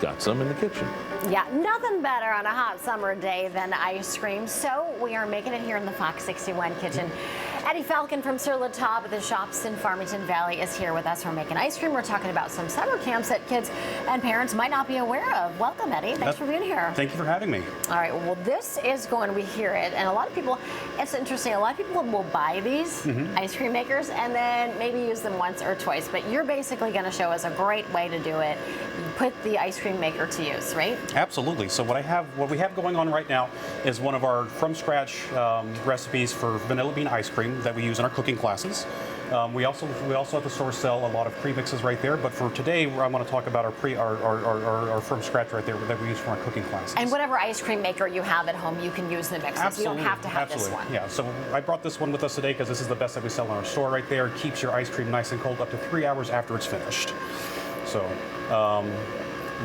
got some in the kitchen. Yeah, nothing better on a hot summer day than ice cream. So we are making it here in the FOX61 kitchen. Eddie Falcon from Sur La Table at the shops in Farmington Valley is here with us. We're making ice cream. We're talking about some summer camps that kids and parents might not be aware of. Welcome, Eddie. Thanks for being here. Thank you for having me. All right, well, this is going, we hear it, and a lot of people, it's interesting, a lot of people will buy these ice cream makers and then maybe use them once or twice, but you're basically going to show us a great way to do it. Put the ice cream maker to use, right? Absolutely. So what we have going on right now is one of our from scratch recipes for vanilla bean ice cream that we use in our cooking classes. We also at the store sell a lot of premixes right there, but for today I want to talk about our from scratch right there that we use for our cooking classes. And whatever ice cream maker you have at home, you can use the mixes. Absolutely. You don't have to have this one. Yeah, so I brought this one with us today because this is the best that we sell in our store right there. It keeps your ice cream nice and cold up to 3 hours after it's finished. So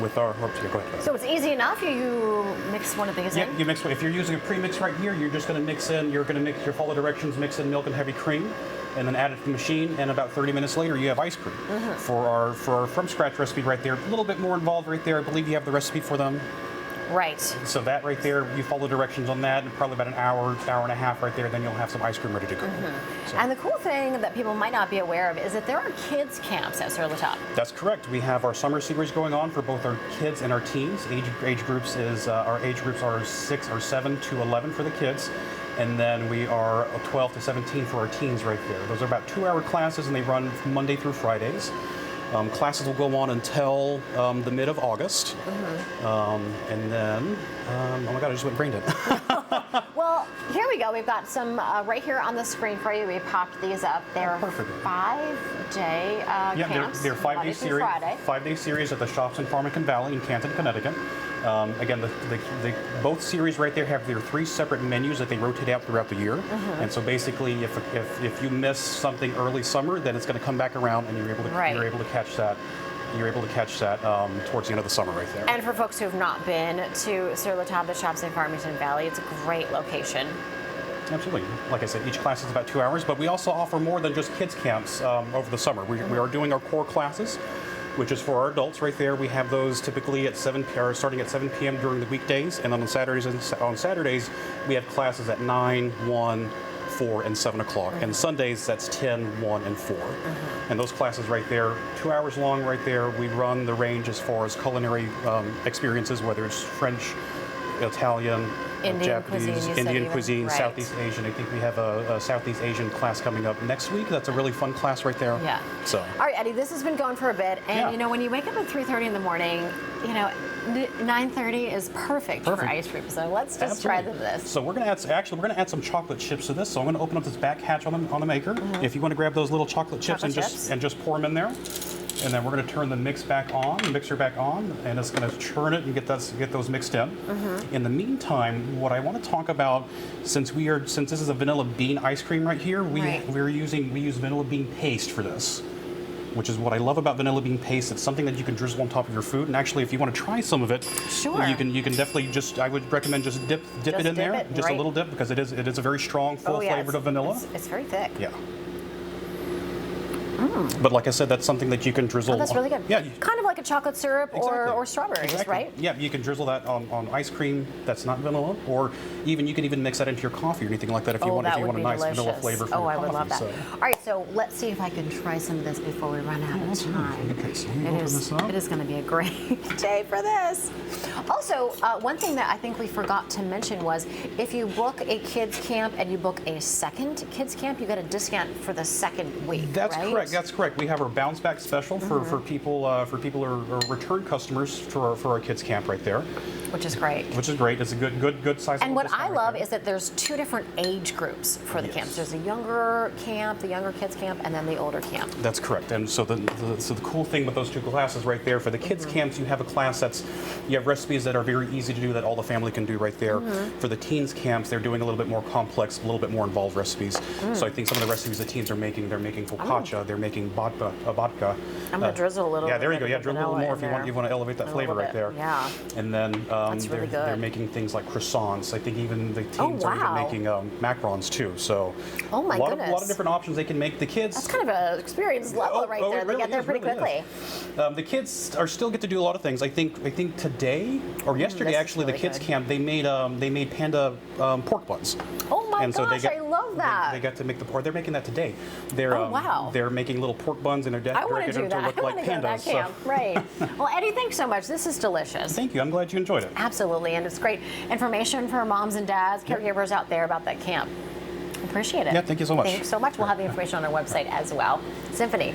with our, go ahead. So it's easy enough. You mix one of these in. You mix. If you're using a premix right here, you're just going to mix in. You're going to mix your follow directions, mix in milk and heavy cream, and then add it to the machine. And about 30 minutes later, you have ice cream. For our from scratch recipe right there, a little bit more involved right there. I believe you have the recipe for them. Right. So that right there, you follow directions on that, and probably about an hour and a half right there, then you'll have some ice cream ready to go. So. And the cool thing that people might not be aware of is that there are kids camps at Sur La Table. That's correct. We have our summer series going on for both our kids and our teens. Age groups are 7 to 11 for the kids. And then we are 12 to 17 for our teens right there. Those are about 2-hour classes, and they run Monday through Fridays. Classes will go on until the mid of August. And then, oh my God, I just went brain dead. Well, here we go. We've got some right here on the screen for you. We popped these up. They're 5-day camps. They're 5-day series. Friday. 5-day series at the shops in Farmington Valley in Canton, Connecticut. Again, both series right there have their 3 separate menus that they rotate out throughout the year. And so basically, if you miss something early summer, then it's going to come back around, and you're able to catch that. You're able to catch that towards the end of the summer right there. And for folks who have not been to Sur La Table, the shops in Farmington Valley, it's a great location. Absolutely. Like I said, each class is about 2 hours, but we also offer more than just kids camps over the summer. We are doing our core classes, which is for our adults right there. We have those typically at starting at 7 p.m. during the weekdays, and then on Saturdays we have classes at 9, 1, 4, and 7 o'clock. And Sundays, that's 10, 1, and 4. And those classes right there, 2 hours long right there. We run the range as far as culinary experiences, whether it's French, Italian, Japanese, Indian cuisine, right. Southeast Asian. I think we have a Southeast Asian class coming up next week. That's a really fun class right there. Yeah. So. All right, Eddie, this has been going for a bit, and you know, when you wake up at 3:30 in the morning, you know, 9:30 is perfect for ice cream. So let's just try this. So we're going to add some chocolate chips to this. So I'm going to open up this back hatch on the maker. If you want to grab those little chocolate chips and just pour them in there. And then we're going to turn the mixer back on, and it's going to churn it and get those mixed in. In the meantime, what I want to talk about, since this is a vanilla bean ice cream right here, we use vanilla bean paste for this, which is what I love about vanilla bean paste. It's something that you can drizzle on top of your food, and actually, if you want to try some of it, you can definitely I would recommend just dip it in there, just a little dip, because it is a very strong, full flavored of vanilla. It's very thick. Yeah. But like I said, that's something that you can drizzle. Oh, that's really good. Yeah. Kind of like a chocolate syrup or strawberries, right? Yeah, you can drizzle that on ice cream that's not vanilla, or you can even mix that into your coffee or anything like that if you want a nice vanilla flavor for your coffee. I would love that. All right, so let's see if I can try some of this before we run out of time. Okay, so it is going to be a great day for this. Also, one thing that I think we forgot to mention was if you book a kids camp and you book a second kids camp, you get a discount for the second week. That's correct. That's correct. We have our bounce back special for people who are return customers for our kids camp right there. Which is great. Which is great. It's a good size. And what I love is that there's 2 different age groups for the camps. There's a younger camp, the younger kids camp, and then the older camp. That's correct. And so the cool thing with those 2 classes right there, for the kids camps, you have a class you have recipes that are very easy to do that all the family can do right there. For the teens camps, they're doing a little bit more complex, a little bit more involved recipes. So I think some of the recipes the teens are making, they're making focaccia, they're making making vodka. I'm gonna drizzle a little. Yeah, bit there you go. of Yeah, drizzle a little vanilla more in if you want. there. You want to elevate that flavor right there. Yeah. And then That's really they're good. making things like croissants. I think even the teens are even wow. making macarons too. So Oh my a lot goodness. of different options they can make. The kids. That's kind of an experience level right there. It They really get there is, pretty really quickly. is. The kids are still get to do a lot of things. I think today or yesterday this is actually, the really kids good. camp they made panda pork buns. Oh my And so gosh, I love that. They got to make the pork. They're making that today. They're Oh, wow. They're making little pork buns and they're I want to getting do them that. to look I like want to go to that pandas. camp. Right. Well, Eddie, thanks so much. This is delicious. Thank you. I'm glad you enjoyed it. Absolutely, and it's great information for moms and dads, caregivers out there about that camp. Appreciate it. Yeah, thank you so much. Thanks so much. We'll have the information on our website as well. Symphony.